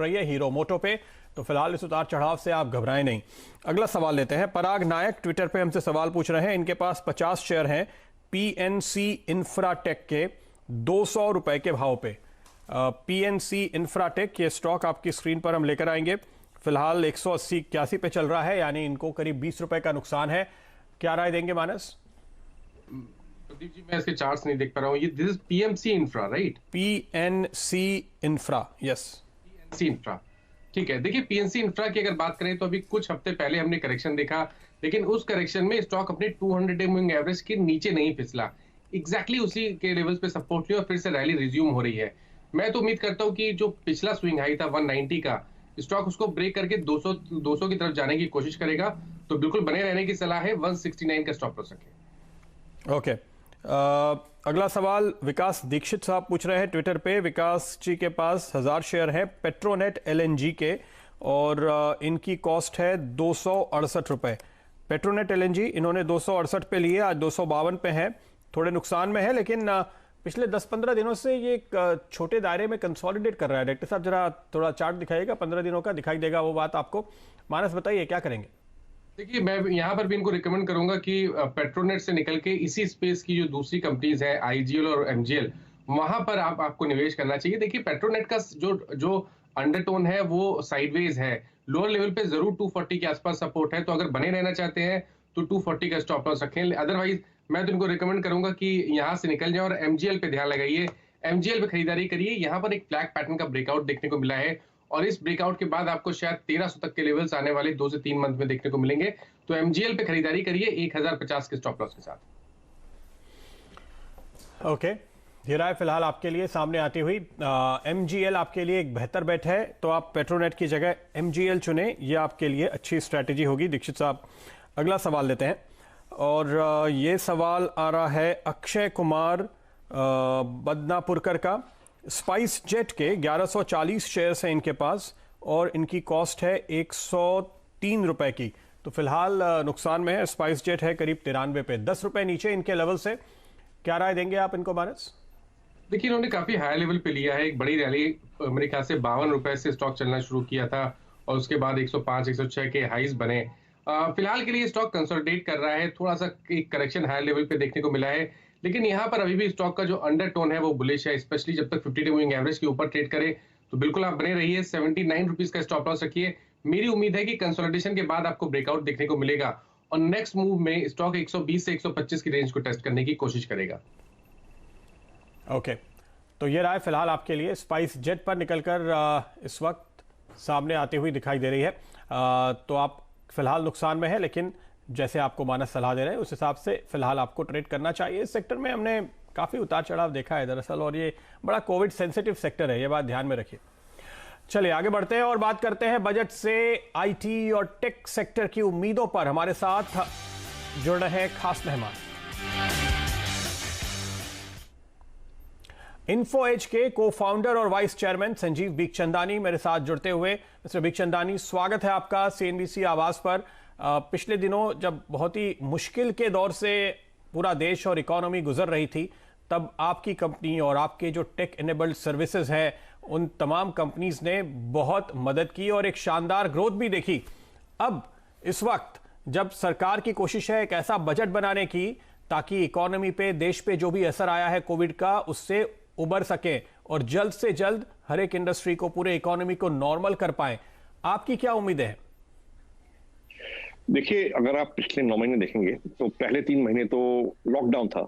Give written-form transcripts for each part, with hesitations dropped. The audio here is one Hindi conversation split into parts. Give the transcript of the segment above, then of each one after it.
रही है हीरो मोटो पे, तो फिलहाल इस उतार चढ़ाव से आप घबराएं नहीं। अगला सवाल लेते हैं। पराग नायक ट्विटर पे हमसे सवाल पूछ रहे हैं। इनके पास 50 शेयर हैं पीएनसी इंफ्राटेक के 200 रुपए के भाव पे। पीएनसी इंफ्राटेक, ये स्टॉक आपकी स्क्रीन पर हम लेकर आएंगे। फिलहाल 180-81 पे चल रहा है, यानी इनको करीब 20 रुपए का नुकसान है। क्या राय देंगे मानस? प्रदीप जी, मैं इसके चार्ट्स नहीं देख पा रहा हूँ। ये this is PMC infra, right? PNC infra, yes, PNC infra, ठीक है। देखिए, पीएनसी इंफ्रा की अगर बात करें तो अभी कुछ हफ्ते पहले हमने करेक्शन देखा, लेकिन उस करेक्शन में स्टॉक अपने 200 डे मूविंग एवरेज के नीचे नहीं फिसला। एग्जैक्टली उसी के लेवल्स पे सपोर्ट लिया और फिर से रैली रिज्यूम हो रही है। मैं तो उम्मीद करता हूँ कि जो पिछला स्विंग हाई था 190 का, स्टॉक उसको ब्रेक करके 200 की तरफ जाने की कोशिश करेगा। तो बिल्कुल बने रहने की सलाह है, 169 का स्टॉप लॉस रखें। ओके। अगला सवाल विकास दीक्षित साहब पूछ रहे हैं ट्विटर पे। विकास जी के पास 1000 शेयर है पेट्रोनेट एलएनजी के, और इनकी कॉस्ट है 268 रुपए। पेट्रोनेट एलएनजी इन्होंने 268 पे लिए, आज 252 पे है, थोड़े नुकसान में है, लेकिन पिछले 10-15 दिनों से ये एक छोटे दायरे में कंसोलिडेट कर रहा है। डायरेक्टर साहब जरा थोड़ा चार्ट दिखाइएगा, 15 दिनों का दिखाई देगा वो बात आपको। मानस बताइए क्या करेंगे? देखिए, मैं यहाँ पर भी इनको रिकमेंड करूंगा कि पेट्रोनेट से निकल के इसी स्पेस की जो दूसरी कंपनीज है आईजीएल और एमजीएल, वहां पर आपको निवेश करना चाहिए। देखिए, पेट्रोनेट का जो अंडरटोन है वो साइडवेज है। लोअर लेवल पे जरूर 240 के आसपास सपोर्ट है, तो अगर बने रहना चाहते हैं तो 240 का स्टॉप लॉस रखें। अदरवाइज मैं तो इनको रिकमेंड करूंगा कि यहाँ से निकल जाए और एमजीएल पे ध्यान लगाइए। एमजीएल पे खरीदारी करिए। यहाँ पर एक फ्लैग पैटर्न का ब्रेकआउट देखने को मिला है, और इस ब्रेकआउट के बाद आपको शायद 1300 तक के लेवल्स आने वाले 2 से 3 मंथ में देखने को मिलेंगे। तो एमजीएल पे खरीदारी करिए 1050 के स्टॉप लॉस के साथ। ओके, ये राय फिलहाल आपके लिए सामने आती हुई। एमजीएल आपके लिए एक बेहतर बेट है, तो आप पेट्रोनेट की जगह एमजीएल चुने, ये आपके लिए अच्छी स्ट्रैटेजी होगी। दीक्षित साहब, अगला सवाल लेते हैं, और ये सवाल आ रहा है अक्षय कुमार बदनापुरकर का। स्पाइस जेट के 1140 शेयर्स हैं इनके पास, और इनकी कॉस्ट है 103 रुपए की। तो फिलहाल नुकसान में है। स्पाइस जेट है करीब 93 पे, 10 रुपए नीचे इनके लेवल से। क्या राय देंगे आप इनको मानस? देखिए, इन्होंने काफी हाई लेवल पे लिया है। एक बड़ी रैली मेरे ख्याल से 52 रुपए से स्टॉक चलना शुरू किया था, और उसके बाद 105 106 के हाईज बने। फिलहाल के लिए स्टॉक कंसोलिडेट कर रहा है। थोड़ा सा एक करेक्शन हाई लेवल पे देखने को मिला है, लेकिन यहाँ पर अभी भी स्टॉक का जो अंडरटोन है वो बुलिश है। स्पेशली जब तक 50 डे मूविंग एवरेज के ऊपर ट्रेड करे तो बिल्कुल आप बने रहिए। 79 रुपीज का स्टॉप लॉस रखिए। मेरी उम्मीद है कि कंसोलिडेशन के बाद आपको ब्रेकआउट देखने को मिलेगा, और नेक्स्ट मूव में स्टॉक 120 से 125 की रेंज को टेस्ट करने की कोशिश करेगा। ओके, तो ये राय फिलहाल आपके लिए स्पाइस जेट पर निकलकर इस वक्त सामने आती हुई दिखाई दे रही है। तो आप फिलहाल नुकसान में है, लेकिन जैसे आपको मानस सलाह दे रहे हैं उस हिसाब से फिलहाल आपको ट्रेड करना चाहिए। इस सेक्टर में हमने काफी उतार चढ़ाव देखा है दरअसल, और ये बड़ा कोविड सेंसिटिव सेक्टर है, ये बात ध्यान में रखिए। चलिए आगे बढ़ते हैं और बात करते हैं बजट से आईटी और टेक सेक्टर की उम्मीदों पर। हमारे साथ जुड़ रहे हैं खास मेहमान। इन्फो एज के को-फाउंडर और वाइस चेयरमैन संजीव बिखचंदानी मेरे साथ जुड़ते हुए। मिस्टर बिखचंदानी, स्वागत है आपका सीएनबीसी आवाज पर। पिछले दिनों जब बहुत ही मुश्किल के दौर से पूरा देश और इकोनॉमी गुजर रही थी, तब आपकी कंपनी और आपके जो टेक इनेबल्ड सर्विसेज है उन तमाम कंपनीज ने बहुत मदद की और एक शानदार ग्रोथ भी देखी। अब इस वक्त जब सरकार की कोशिश है एक ऐसा बजट बनाने की ताकि इकोनॉमी पे, देश पे जो भी असर आया है कोविड का, उससे उबर सके और जल्द से जल्द हर एक इंडस्ट्री को, पूरे इकोनॉमी को नॉर्मल कर पाए, आपकी क्या उम्मीदें हैं? देखिए, अगर आप पिछले 9 महीने देखेंगे तो पहले 3 महीने तो लॉकडाउन था,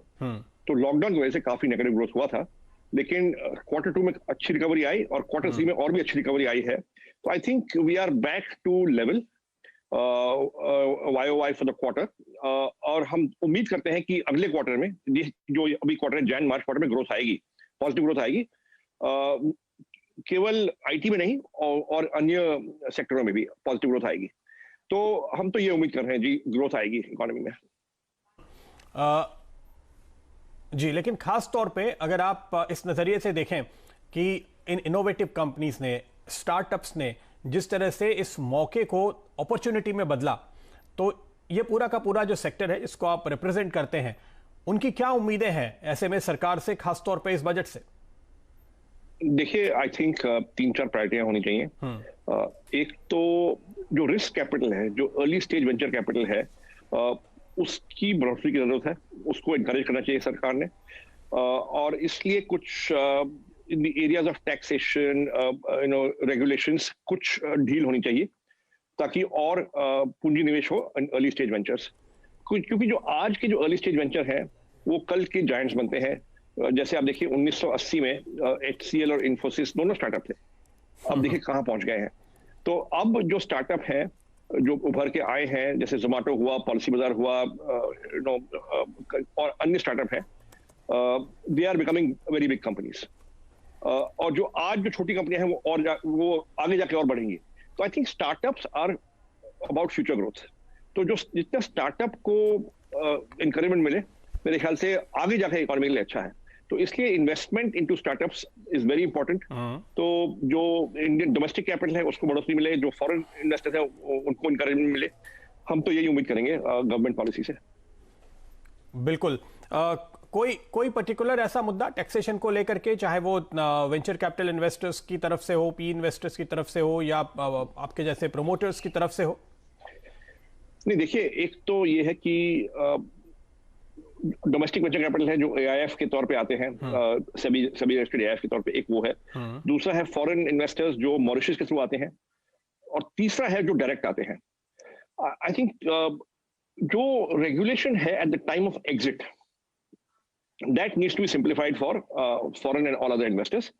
तो लॉकडाउन की वजह से काफी नेगेटिव ग्रोथ हुआ था, लेकिन क्वार्टर 2 में अच्छी रिकवरी आई और क्वार्टर 3 में और भी अच्छी रिकवरी आई है। तो I think we are back to level YOY for the quarter, और हम उम्मीद करते हैं कि अगले क्वार्टर में, जो अभी क्वार्टर है जैन मार्च क्वार्टर में ग्रोथ आएगी, पॉजिटिव ग्रोथ आएगी, केवल आईटी में नहीं और अन्य सेक्टरों में भी पॉजिटिव ग्रोथ आएगी। तो हम तो ये उम्मीद कर रहे हैं जी, ग्रोथ आएगी इकोनॉमी में। जी, लेकिन खास तौर पे अगर आप इस नजरिए से देखें कि इन इनोवेटिव कंपनीज ने, स्टार्टअप्स ने जिस तरह से इस मौके को अपॉर्चुनिटी में बदला, तो ये पूरा का पूरा जो सेक्टर है जिसको आप रिप्रेजेंट करते हैं, उनकी क्या उम्मीदें हैं ऐसे में सरकार से, खासतौर पे इस बजट से? देखिए, आई थिंक 3-4 प्रायोरिटियां होनी चाहिए। एक तो जो रिस्क कैपिटल है, जो अर्ली स्टेज वेंचर कैपिटल है, उसकी बढ़ोतरी की जरूरत है, उसको एनकरेज करना चाहिए सरकार ने। और इसलिए कुछ in the areas of taxation regulations कुछ ढील होनी चाहिए, ताकि और पूंजी निवेश हो इन अर्ली स्टेज वेंचर्स। क्योंकि जो आज के जो अर्ली स्टेज वेंचर हैं वो कल के जायंट्स बनते हैं। जैसे आप देखिए 1980 में HCL और इन्फोसिस दोनों स्टार्टअप थे, अब देखिए कहाँ पहुंच गए हैं। तो अब जो स्टार्टअप हैं जो उभर के आए हैं, जैसे जोमेटो हुआ, पॉलिसी बाजार हुआ, और अन्य स्टार्टअप हैं, they are becoming very big companies. और जो आज जो छोटी कंपनियां हैं वो आगे जाके और बढ़ेंगी। तो I think startups are about future growth. तो जो जितना स्टार्टअप को इनकरेजमेंट मिले, मेरे ख्याल से आगे जाकर इकोनॉमी के लिए अच्छा है। तो इसलिए investment into startups is very important. तो जो इंडियन डोमेस्टिक कैपिटल है उसको बढ़ोतरी मिले, जो फॉरेन इन्वेस्टर्स है उनको इनकरेजमेंट मिले। हम तो यही उम्मीद करेंगे गवर्नमेंट पॉलिसी से। बिल्कुल। कोई पर्टिकुलर ऐसा मुद्दा टैक्सेशन को लेकर के, चाहे वो वेंचर कैपिटल इन्वेस्टर्स की तरफ से हो, पी इन्वेस्टर्स की तरफ से हो, या आपके जैसे प्रमोटर्स की तरफ से हो? नहीं, देखिए, एक तो ये है कि डोमेस्टिक वेंचर कैपिटल है जो AIF के तौर पे आते हैं, सभी रजिस्टर्ड AIF के तौर पे, एक वो है। दूसरा है फॉरेन इन्वेस्टर्स जो मॉरिशस के थ्रू आते हैं, और तीसरा है जो डायरेक्ट आते हैं। आई थिंक जो रेगुलेशन है at the time of exit, that needs to be simplified for foreign and all other investors.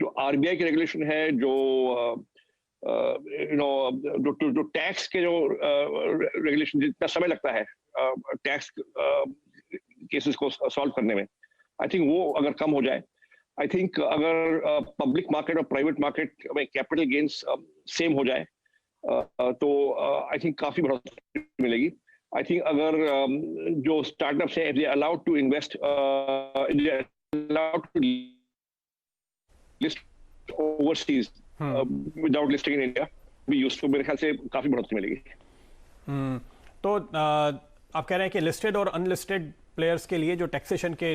जो RBI की रेगुलेशन है, जो जो टैक्स के जो रेगुलेशन, जितना समय लगता है टैक्स केसेस को सॉल्व करने में, आई थिंक वो अगर कम हो जाए, आई थिंक अगर पब्लिक मार्केट और प्राइवेट मार्केट में कैपिटल गेन्स सेम हो जाए, तो आई थिंक काफी बढ़ोतरी मिलेगी। आई थिंक अगर जो स्टार्टअप्स हैं, they allowed to invest, allowed to list overseas without listing in India, भी यूजफुल, मेरे ख्याल से काफी बढ़ोतरी मिलेगी। तो आप कह रहे हैं कि लिस्टेड और अनलिस्टेड प्लेयर्स के लिए जो टैक्सेशन के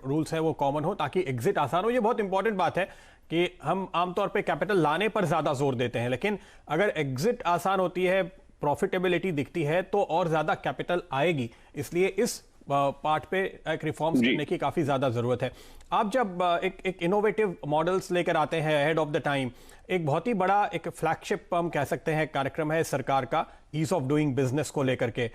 रूल्स हैं वो कॉमन हो, ताकि एग्जिट आसान हो। ये बहुत इंपॉर्टेंट बात है कि हम आमतौर पे कैपिटल लाने पर ज्यादा जोर देते हैं, लेकिन अगर एग्जिट आसान होती है, प्रॉफिटेबिलिटी दिखती है, तो और ज्यादा कैपिटल आएगी। इसलिए इस पार्ट पे एक रिफॉर्म्स करने की काफी ज्यादा जरूरत है। आप जब एक इनोवेटिव मॉडल्स लेकर आते हैं अहेड ऑफ द टाइम, एक बहुत ही बड़ा एक फ्लैगशिप हम कह सकते हैं कार्यक्रम है सरकार का ईज ऑफ डूइंग बिजनेस को लेकर के,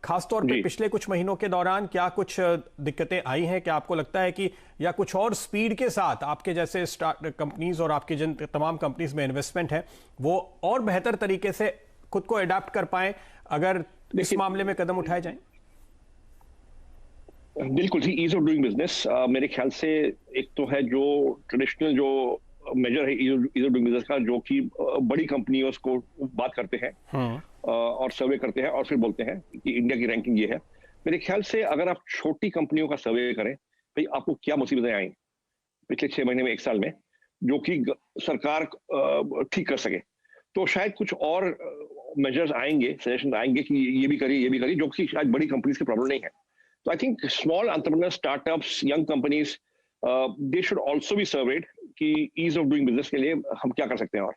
खासतौर पे पिछले कुछ महीनों के दौरान क्या कुछ दिक्कतें आई हैं? क्या आपको लगता है कि या कुछ और स्पीड के साथ आपके जैसे कंपनीज और आपकी जिन तमाम कंपनीज में इन्वेस्टमेंट है वो और बेहतर तरीके से खुद को अडेप्ट कर पाए अगर इस मामले में कदम उठाए जाएं? बिल्कुल जी, ईज ऑफ डूइंग बिजनेस मेरे ख्याल से एक तो है जो ट्रेडिशनल जो मेजर है ईज ऑफ डूइंग बिजनेस का, जो कि बड़ी कंपनियों को बात करते हैं और सर्वे करते हैं और फिर बोलते हैं कि इंडिया की रैंकिंग ये है। मेरे ख्याल से अगर आप छोटी कंपनियों का सर्वे करें, भाई आपको क्या मुसीबतें आई पिछले 6 महीने में, 1 साल में, जो कि सरकार ठीक कर सके, तो शायद कुछ और मेजर्स आएंगे, सजेशन आएंगे कि ये भी करिए, जो कि शायद बड़ी कंपनीज की प्रॉब्लम नहीं है। तो I think small entrepreneurs, startups, young companies, they should also be served कि ईज ऑफ डूइंग बिजनेस के लिए हम क्या कर सकते हैं। और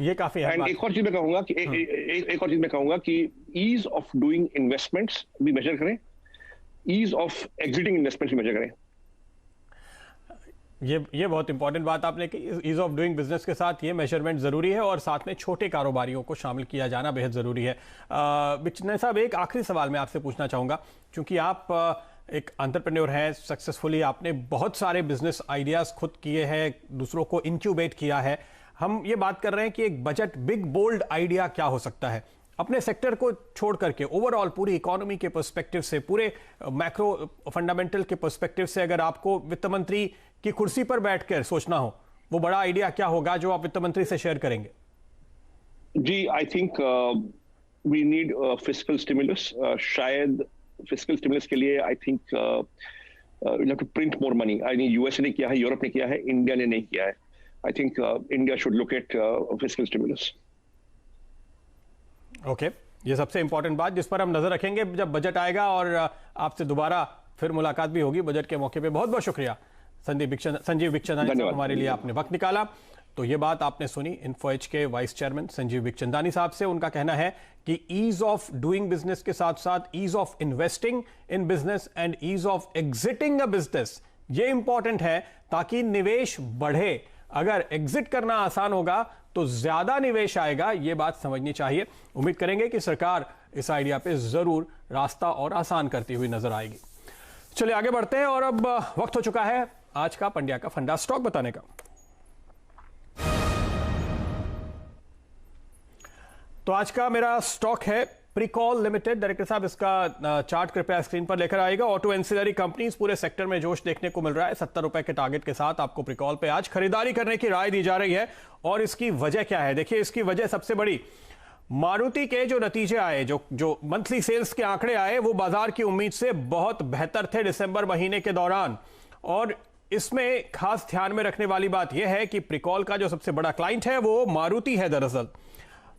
ये काफी है। एक और चीज मैं कहूंगा कि एक और चीज मैं कहूंगा कि ईज ऑफ डूइंग इन्वेस्टमेंट्स भी मेजर करें, ईज ऑफ एग्जिटिंग इन्वेस्टमेंट्स भी मेजर करें। ये बहुत इंपॉर्टेंट बात आपने की। ईज ऑफ डूइंग बिजनेस के साथ ये मेजरमेंट जरूरी है और साथ में छोटे कारोबारियों को शामिल किया जाना बेहद जरूरी है। बिचने साहब, एक आखिरी सवाल मैं आपसे पूछना चाहूंगा, क्योंकि आप एक एंटरप्रेन्योर हैं, सक्सेसफुली आपने बहुत सारे बिजनेस आइडियाज खुद किए हैं, दूसरों को इंक्यूबेट किया है। हम ये बात कर रहे हैं कि एक बजट बिग बोल्ड आइडिया क्या हो सकता है अपने सेक्टर को छोड़ करके, ओवरऑल पूरी इकोनॉमी के पर्सपेक्टिव से, पूरे मैक्रो फंडामेंटल के पर्सपेक्टिव से, अगर आपको वित्त मंत्री की कुर्सी पर बैठकर सोचना हो, वो बड़ा आइडिया क्या होगा जो आप वित्त मंत्री से शेयर करेंगे? जी, I think we need fiscal stimulus. शायद फिस्कल स्टिमुलस के लिए I think we have to print more money. I mean USA ने किया है, यूरोप ने किया है, इंडिया ने नहीं किया है। I think India should look at fiscal stimulus. Okay, ये सबसे इंपॉर्टेंट बात जिस पर हम नजर रखेंगे जब बजट आएगा, और आपसे दोबारा फिर मुलाकात भी होगी बजट के मौके पे। बहुत बहुत शुक्रिया संजीव बिखचंदानी साहब, हमारे लिए आपने वक्त निकाला। तो ये बात आपने सुनी इन्फो एज के वाइस चेयरमैन संजीव बिखचंदानी साहब से। उनका कहना है कि ईज ऑफ डूइंग बिजनेस के साथ साथ ease of investing in business and ease of exiting a business, ये इंपॉर्टेंट है ताकि निवेश बढ़े। अगर एग्जिट करना आसान होगा तो ज्यादा निवेश आएगा, यह बात समझनी चाहिए। उम्मीद करेंगे कि सरकार इस आइडिया पे जरूर रास्ता और आसान करती हुई नजर आएगी। चलिए आगे बढ़ते हैं और अब वक्त हो चुका है आज का पंड्या का फंडा स्टॉक बताने का। तो आज का मेरा स्टॉक है प्रिकॉल लिमिटेड। डायरेक्टर साहब इसका चार्ट कृपया स्क्रीन पर लेकर आएगा। ऑटो एंसिलरी कंपनीज पूरे सेक्टर में जोश देखने को मिल रहा है। 70 रुपए के टारगेट के साथ आपको प्रिकॉल पे आज खरीदारी करने की राय दी जा रही है। और इसकी वजह क्या है? देखिए, इसकी वजह सबसे बड़ी मारुति के जो नतीजे आए, जो मंथली सेल्स के आंकड़े आए, वो बाजार की उम्मीद से बहुत बेहतर थे दिसंबर महीने के दौरान। और इसमें खास ध्यान में रखने वाली बात यह है कि प्रिकॉल का जो सबसे बड़ा क्लाइंट है वो मारुति है। दरअसल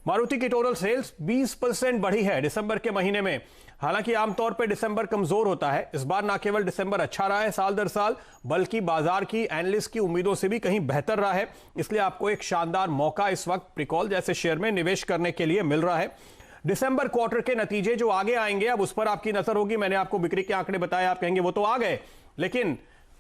मारुति की टोटल सेल्स 20% बढ़ी है दिसंबर के महीने में। हालांकि आमतौर पर दिसंबर कमजोर होता है, इस बार ना केवल दिसंबर अच्छा रहा है साल दर साल, बल्कि बाजार की एनालिस्ट की उम्मीदों से भी कहीं बेहतर रहा है। इसलिए आपको एक शानदार मौका इस वक्त प्रिकॉल जैसे शेयर में निवेश करने के लिए मिल रहा है। दिसंबर क्वार्टर के नतीजे जो आगे आएंगे, अब उस पर आपकी नजर होगी। मैंने आपको बिक्री के आंकड़े बताए, आप कहेंगे वो तो आ गए, लेकिन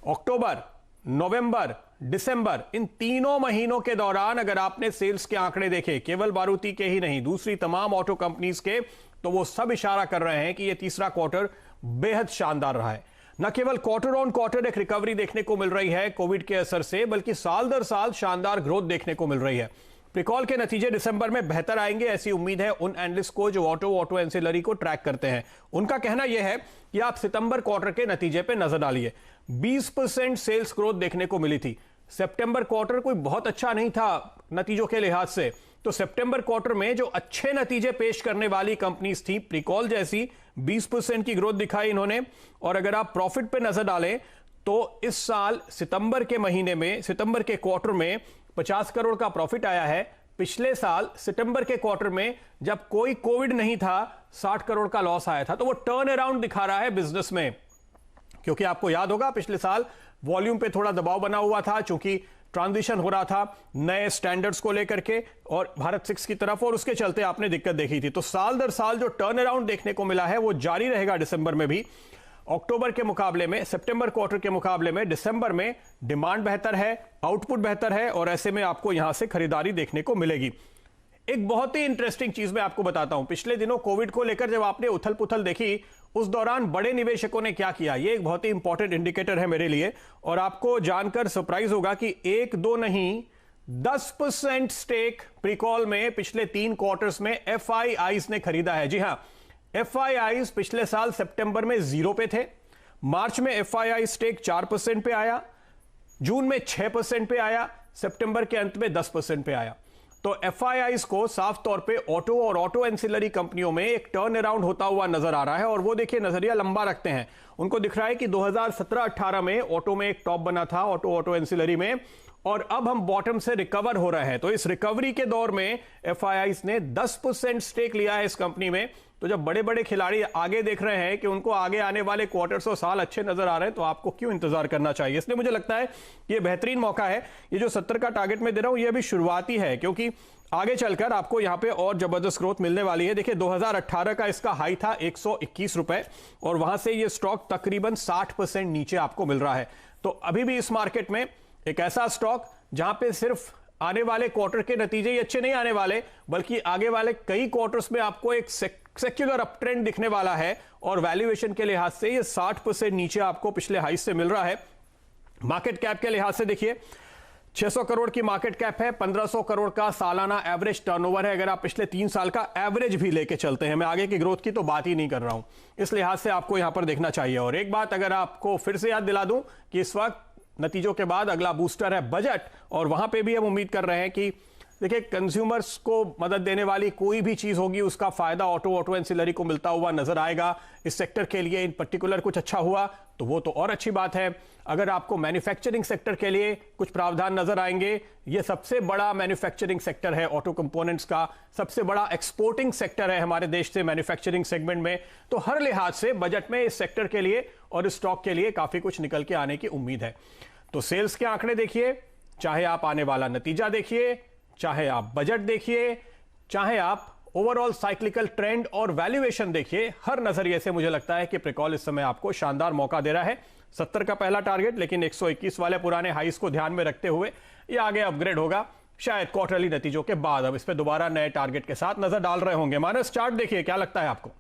अक्टूबर, नवंबर, दिसंबर, इन तीनों महीनों के दौरान अगर आपने सेल्स के आंकड़े देखे, केवल मारुति के ही नहीं, दूसरी तमाम ऑटो कंपनीज के, तो वो सब इशारा कर रहे हैं कि ये तीसरा क्वार्टर बेहद शानदार रहा है। न केवल क्वार्टर ऑन क्वार्टर एक रिकवरी देखने को मिल रही है कोविड के असर से, बल्कि साल दर साल शानदार ग्रोथ देखने को मिल रही है। प्रिकॉल के नतीजे दिसंबर में बेहतर आएंगे, ऐसी उम्मीद है उन एनालिस्ट को जो ऑटो एंसिलरी को ट्रैक करते हैं। उनका कहना यह है कि आप सितंबर क्वार्टर के नतीजे पे नजर डालिए। 20% सेल्स ग्रोथ देखने को मिली थी। सितंबर क्वार्टर कोई बहुत अच्छा नहीं था नतीजों के लिहाज से, तो सितंबर क्वार्टर में जो अच्छे नतीजे पेश करने वाली कंपनीज थी, प्रिकॉल जैसी, 20% की ग्रोथ दिखाई इन्होंने। और अगर आप प्रॉफिट पे नजर डालें तो इस साल सितंबर के महीने में, सितंबर के क्वार्टर में 50 करोड़ का प्रॉफिट आया है। पिछले साल सितंबर के क्वार्टर में जब कोई कोविड नहीं था, 60 करोड़ का लॉस आया था। तो वो टर्न अराउंड दिखा रहा है बिजनेस में, क्योंकि आपको याद होगा पिछले साल वॉल्यूम पे थोड़ा दबाव बना हुआ था, चूंकि ट्रांजिशन हो रहा था नए स्टैंडर्ड्स को लेकर के और भारत 6 की तरफ, और उसके चलते आपने दिक्कत देखी थी। तो साल दर साल जो टर्न अराउंड देखने को मिला है वो जारी रहेगा दिसंबर में भी। अक्टूबर के मुकाबले में, सितंबर क्वार्टर के मुकाबले में दिसंबर में डिमांड बेहतर है, आउटपुट बेहतर है, और ऐसे में आपको यहां से खरीदारी देखने को मिलेगी। एक बहुत ही इंटरेस्टिंग चीज मैं आपको बताता हूं। पिछले दिनों कोविड को लेकर जब आपने उथल पुथल देखी, उस दौरान बड़े निवेशकों ने क्या किया, ये एक बहुत ही इंपॉर्टेंट इंडिकेटर है मेरे लिए, और आपको जानकर सरप्राइज होगा कि 1-2 नहीं 10% स्टेक प्रिकॉल में पिछले 3 क्वार्टर्स में एफआईआईज ने खरीदा है। जी हां, एफआईआईज पिछले साल सितंबर में 0 पे थे, मार्च में एफआईआई स्टेक 4% पे आया, जून में 6% पे आया, सितंबर के अंत में 10% पे आया। तो एफआईआईज को साफ तौर पे ऑटो और ऑटो एंसिलरी कंपनियों में एक टर्न अराउंड होता हुआ नजर आ रहा है। और वो देखिए नजरिया लंबा रखते हैं, उनको दिख रहा है कि 2017-18 में ऑटो में एक टॉप बना था, ऑटो एंसिलरी में, और अब हम बॉटम से रिकवर हो रहे हैं। तो इस रिकवरी के दौर में एफआईआईज ने 10% स्टेक लिया है इस कंपनी में। तो जब बड़े बड़े खिलाड़ी आगे देख रहे हैं कि उनको आगे आने वाले क्वार्टर्स और साल अच्छे नजर आ रहे हैं, तो आपको क्यों इंतजार करना चाहिए। इसलिए मुझे लगता है ये बेहतरीन मौका है। ये जो 70 का टारगेट मैं दे रहा हूं, ये अभी शुरुआती है, क्योंकि आगे चलकर आपको यहां पे और जबरदस्त ग्रोथ मिलने वाली है। देखिए 2018 का इसका हाई था 121 रुपए, और वहां से ये स्टॉक तकरीबन 60% नीचे आपको मिल रहा है। तो अभी भी इस मार्केट में एक ऐसा स्टॉक जहां पे सिर्फ आने वाले क्वार्टर के नतीजे ही अच्छे नहीं आने वाले, बल्कि आगे वाले कई क्वार्टर्स में आपको एक सेक्युलर अप ट्रेंड दिखने वाला है, और वैल्यूएशन के लिहाज से ये 60% नीचे आपको पिछले हाई से मिल रहा है। मार्केट कैप के लिहाज से देखिए 600 करोड़ की मार्केट कैप है, 1500 करोड़ का सालाना एवरेज टर्नओवर है। अगर आप पिछले 3 साल का एवरेज भी लेके चलते हैं, मैं आगे की ग्रोथ की तो बात ही नहीं कर रहा हूं, इस लिहाज से आपको यहां पर देखना चाहिए। और एक बात अगर आपको फिर से याद दिला दूं कि इस वक्त नतीजों के बाद अगला बूस्टर है बजट, और वहां पे भी हम उम्मीद कर रहे हैं कि देखिए कंज्यूमर्स को मदद देने वाली कोई भी चीज होगी, उसका फायदा ऑटो एंसिलरी को मिलता हुआ नजर आएगा। इस सेक्टर के लिए इन पर्टिकुलर कुछ अच्छा हुआ तो वो तो और अच्छी बात है। अगर आपको मैन्युफैक्चरिंग सेक्टर के लिए कुछ प्रावधान नजर आएंगे, ये सबसे बड़ा मैन्युफैक्चरिंग सेक्टर है ऑटो कंपोनेंट्स का, सबसे बड़ा एक्सपोर्टिंग सेक्टर है हमारे देश से मैन्युफैक्चरिंग सेगमेंट में। तो हर लिहाज से बजट में इस सेक्टर के लिए और इस स्टॉक के लिए काफी कुछ निकल के आने की उम्मीद है। तो सेल्स के आंकड़े देखिए, चाहे आप आने वाला नतीजा देखिए, चाहे आप बजट देखिए, चाहे आप ओवरऑल साइक्लिकल ट्रेंड और वैल्यूएशन देखिए, हर नजरिए से मुझे लगता है कि प्रिकॉल इस समय आपको शानदार मौका दे रहा है। 70 का पहला टारगेट, लेकिन 121 वाले पुराने हाईस को ध्यान में रखते हुए ये आगे अपग्रेड होगा शायद क्वार्टरली नतीजों के बाद। अब इस पे दोबारा नए टारगेट के साथ नजर डाल रहे होंगे। मानस, चार्ट देखिए, क्या लगता है आपको?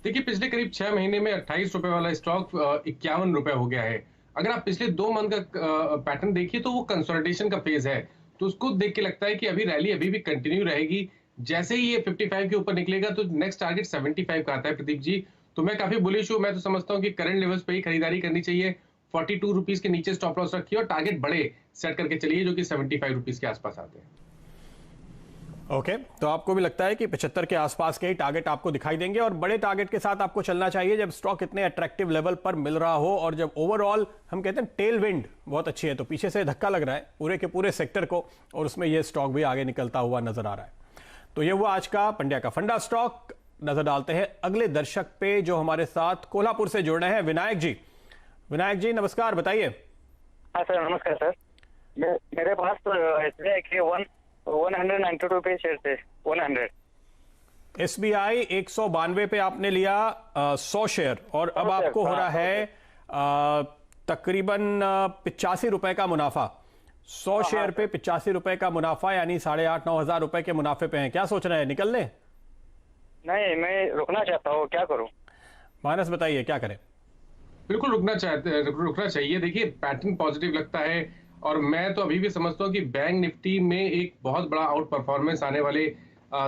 देखिए, पिछले करीब 6 महीने में 28 रुपए वाला स्टॉक 51 रुपए हो गया है। अगर आप पिछले 2 मंथ का पैटर्न देखिए तो वो कंसोलिडेशन का फेज है, तो उसको देख के लगता है कि अभी रैली अभी भी कंटिन्यू रहेगी। जैसे ही ये 55 के ऊपर निकलेगा तो नेक्स्ट टारगेट 75 का आता है प्रदीप जी। तो मैं काफी बुलिश हूं। मैं तो समझता हूं कि करंट लेवल्स पे ही खरीदारी करनी चाहिए। 42 रुपीज के नीचे स्टॉप लॉस रखिए और टारगेट बड़े सेट करके चलिए जो कि 75 रुपीज के आसपास आते हैं। ओके, तो आपको भी लगता है कि 75 के आसपास के ही टारगेट आपको दिखाई देंगे और बड़े टारगेट के साथ आपको चलना चाहिए जब स्टॉक इतने अट्रैक्टिव लेवल पर मिल रहा हो और जब ओवरऑल हम कहते हैं टेल विंड बहुत अच्छी है, तो पीछे से धक्का लग रहा है पूरे के पूरे सेक्टर को और उसमें यह स्टॉक भी आगे निकलता हुआ नजर आ रहा है। तो ये हुआ आज का पंड्या का फंडा स्टॉक। नजर डालते हैं अगले दर्शक पे जो हमारे साथ कोल्हापुर से जुड़ रहे हैं, विनायक जी। विनायक जी नमस्कार, बताइए। हाँ सर, नमस्कार सर। मेरे पास SBI के 192 रुपए शेयर थे। 100 SBI 192 पे आपने लिया 100 शेयर और अब आपको हो रहा है तकरीबन 85 रुपए का मुनाफा। 100 शेयर पे 85 रुपए का मुनाफा, यानी 8,500-9 हजार रुपए के मुनाफे पे हैं। क्या सोच रहे हैं, निकल लें? नहीं, मैं रुकना चाहता हूँ, क्या करूँ? मानस बताइए क्या करें? बिल्कुल रुकना चाहिए। देखिए, पैटर्न पॉजिटिव लगता है और मैं तो अभी भी समझता हूँ कि बैंक निफ्टी में एक बहुत बड़ा आउट परफॉर्मेंस आने वाले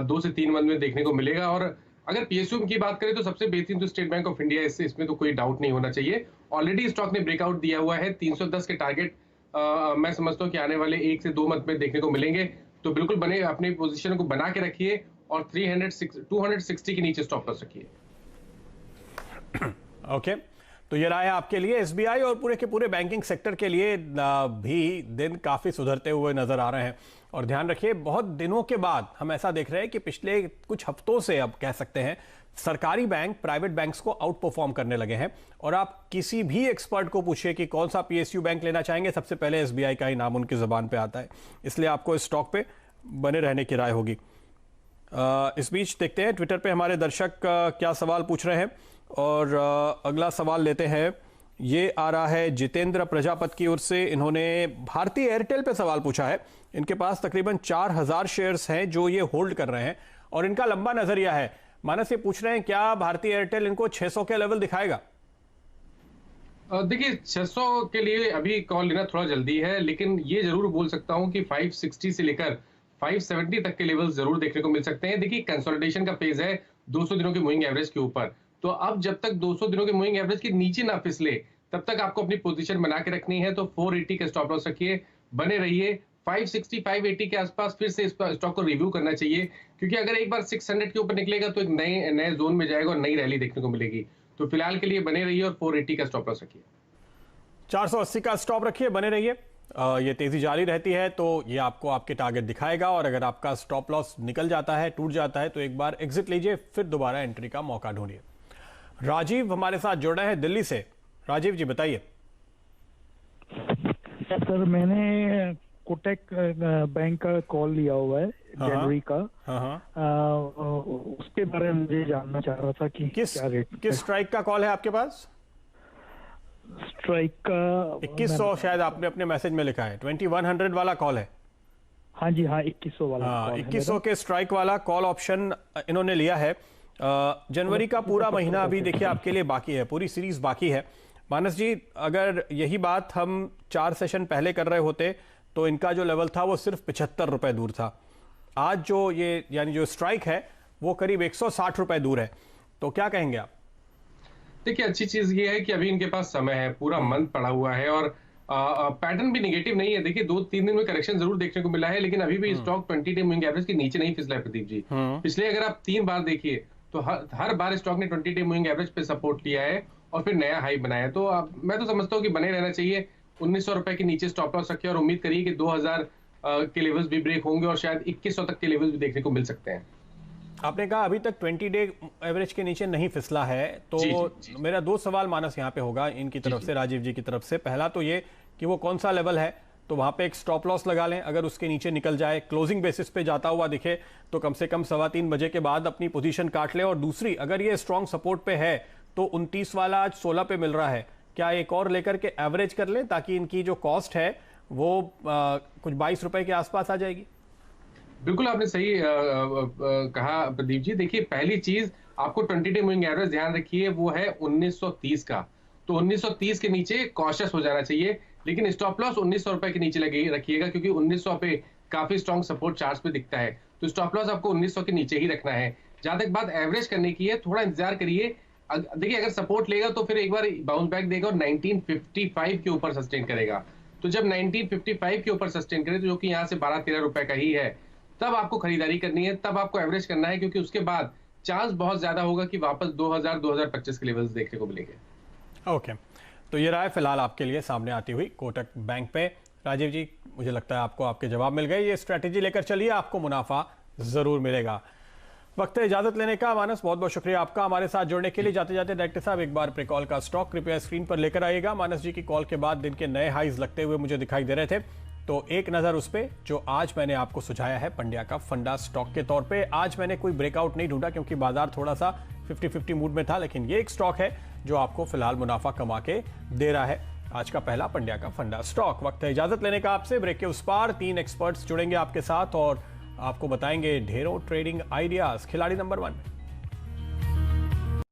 2 से 3 मंथ में देखने को मिलेगा। और अगर PSU की बात करें तो सबसे बेहतरीन तो स्टेट बैंक ऑफ इंडिया है, इसमें तो कोई डाउट नहीं होना चाहिए। ऑलरेडी स्टॉक ने ब्रेकआउट दिया हुआ है। 310 के टारगेट मैं समझता हूँ कि आने वाले 1 से 2 मंथ में देखने को मिलेंगे। तो बिल्कुल बने अपनी पोजीशन को बना के रखिए और 260 के नीचे स्टॉप लॉस रखिए। ओके, तो ये राय है आपके लिए। SBI और पूरे के पूरे बैंकिंग सेक्टर के लिए भी दिन काफी सुधरते हुए नजर आ रहे हैं। और ध्यान रखिए, बहुत दिनों के बाद हम ऐसा देख रहे हैं कि पिछले कुछ हफ्तों से अब कह सकते हैं सरकारी बैंक प्राइवेट बैंक्स को आउट परफॉर्म करने लगे हैं। और आप किसी भी एक्सपर्ट को पूछिए कि कौन सा PSU बैंक लेना चाहेंगे, सबसे पहले SBI का ही नाम उनकी जुबान पे आता है। इसलिए आपको इस स्टॉक पे बने रहने की राय होगी। इस बीच देखते हैं ट्विटर पे हमारे दर्शक क्या सवाल पूछ रहे हैं। और अगला सवाल लेते हैं, ये आ रहा है जितेंद्र प्रजापत की ओर से। इन्होंने भारतीय एयरटेल पे सवाल पूछा है। इनके पास तकरीबन 4000 शेयर्स हैं जो ये होल्ड कर रहे हैं और इनका लंबा नजरिया है। मानस ये पूछ रहे हैं क्या भारतीय एयरटेल इनको 600 के लेवल दिखाएगा? देखिए, 600 के लिए अभी कॉल लेना थोड़ा जल्दी है, लेकिन ये जरूर बोल सकता हूं कि 560 से लेकर 570 तक के लेवल जरूर देखने को मिल सकते हैं। देखिए, कंसोलिडेशन का फेज है 200 दिनों के मूविंग एवरेज के ऊपर। तो अब जब तक 200 दिनों के मूविंग एवरेज के नीचे ना फिसले तब तक आपको अपनी पोजीशन बना के रखनी है। तो 480 का स्टॉप लॉस रखिए, बने रहिए। 560 580 के आसपास फिर से इस स्टॉक को रिव्यू करना चाहिए, क्योंकि अगर एक बार 600 के ऊपर निकलेगा तो एक नए जोन में जाएगा और नई रैली देखने को मिलेगी। तो फिलहाल के लिए बने रहिए और 480 का स्टॉप लॉस रखिए। 480 का स्टॉप रखिए, बने रहिए। ये तेजी जारी रहती है तो ये आपको आपके टारगेट दिखाएगा और अगर आपका स्टॉप लॉस निकल जाता है, टूट जाता है, तो एक बार एग्जिट लीजिए, फिर दोबारा एंट्री का मौका ढूंढिए। राजीव हमारे साथ जुड़ रहे हैं दिल्ली से। राजीव जी बताइए। सर, मैंने कोटक बैंक का कॉल लिया हुआ है जनवरी का। उसके बारे में मुझे जानना चाह रहा था कि क्या रेट, किस स्ट्राइक का कॉल है आपके पास? स्ट्राइक का 2100 शायद आपने अपने मैसेज में लिखा है। 2100 वाला कॉल है। हाँ जी, हाँ 2100 वाला। हाँ, 2100 के स्ट्राइक वाला कॉल ऑप्शन इन्होंने लिया है। जनवरी का पूरा महीना अभी देखिए आपके लिए बाकी है, पूरी सीरीज बाकी है। मानस जी, अगर यही बात हम 4 सेशन पहले कर रहे होते तो इनका जो लेवल था वो सिर्फ 75 रुपए दूर था। आज जो ये यानी जो स्ट्राइक है वो करीब 160 रुपए दूर है। तो क्या कहेंगे आप? देखिए, अच्छी चीज ये है कि अभी इनके पास समय है, पूरा मंथ पड़ा हुआ है और पैटर्न भी नेगेटिव नहीं है। देखिए, 2-3 दिन में करेक्शन जरूर देखने को मिला है, लेकिन अभी भी स्टॉक 20 डे मूविंग एवरेज के नीचे नहीं फिसला है प्रदीप जी। पिछले अगर आप 3 बार देखिए तो हर बार स्टॉक ने 20 डे मूविंग एवरेज पे सपोर्ट लिया है और फिर नया हाई बनाया। तो मैं तो समझता हूँ कि बने रहना चाहिए। 1900 रुपए के नीचे स्टॉप लॉस रखिए और उम्मीद करिए कि 2000 के लेवल्स भी ब्रेक होंगे और शायद 2100 तक के लेवल्स भी देखने को मिल सकते हैं। आपने कहा अभी तक 20 डे एवरेज के नीचे नहीं फिसला है, तो जी। मेरा 2 सवाल मानस यहाँ पे होगा इनकी तरफ से, राजीव जी की तरफ से। पहला तो ये कि वो कौन सा लेवल है, तो वहां पे एक स्टॉप लॉस लगा लें। अगर उसके नीचे निकल जाए, क्लोजिंग बेसिस पे जाता हुआ दिखे, तो कम से कम 3:15 बजे के बाद अपनी पोजीशन काट ले। और दूसरी, अगर ये स्ट्रॉन्ग सपोर्ट पे है तो 29 वाला आज 16 पे मिल रहा है, क्या एक और लेकर के एवरेज कर लें ताकि इनकी जो कॉस्ट है वो कुछ 22 रुपए के आसपास आ जाएगी? बिल्कुल आपने सही कहा प्रदीप जी। देखिए, पहली चीज आपको 20 डे मूविंग एवरेज ध्यान रखिए, वो है 1930 का। तो 1930 के नीचे कॉशियस हो जाना चाहिए, लेकिन स्टॉप लॉस 1900 रुपए के नीचे लगे रखिएगा, क्योंकि 1900 पे काफी स्ट्रॉन्ग सपोर्ट चार्ट पे दिखता है। तो स्टॉप लॉस आपको 1900 के नीचे ही रखना है। जहां तक बात एवरेज करने की है, थोड़ा इंतजार करिए। देखिए, अगर सपोर्ट लेगा तो फिर एक बार बाउंस बैक देगा और 1955 के ऊपर सस्टेन करेगा। तो जब 1955 के ऊपर सस्टेन करे, तो जो कि यहाँ से 12-13 रुपए का ही है, तब आपको खरीदारी करनी है, तब आपको एवरेज करना है, क्योंकि उसके बाद चांस बहुत ज्यादा होगा कि वापस 2000-2025 के लेवल्स देखने को मिलेंगे। ओके, तो ये राय फिलहाल आपके लिए सामने आती हुई कोटक बैंक पे। राजीव जी, मुझे लगता है आपको आपके जवाब मिल गए। ये स्ट्रैटेजी लेकर चलिए, आपको मुनाफा जरूर मिलेगा। वक्त है इजाजत लेने का। मानस, बहुत बहुत शुक्रिया आपका हमारे साथ जुड़ने के लिए। जाते जाते डायरेक्टर साहब, एक बार प्रिकॉल का स्टॉक कृपया स्क्रीन पर लेकर आइएगा। मानस जी की कॉल के बाद दिन के नए हाईज लगते हुए मुझे दिखाई दे रहे थे, तो एक नजर उस पे जो आज मैंने आपको सुझाया है पंड्या का फंडा स्टॉक के तौर पे। आज मैंने कोई ब्रेकआउट नहीं ढूंढा क्योंकि बाजार थोड़ा सा 50-50 मूड में था, लेकिन ये एक स्टॉक है जो आपको फिलहाल मुनाफा कमा के दे रहा है। आज का पहला पंड्या का फंडा स्टॉक। वक्त है इजाजत लेने का आपसे। ब्रेक के उस पार 3 एक्सपर्ट्स जुड़ेंगे आपके साथ और आपको बताएंगे ढेरों ट्रेडिंग आइडियाज। खिलाड़ी नंबर 1।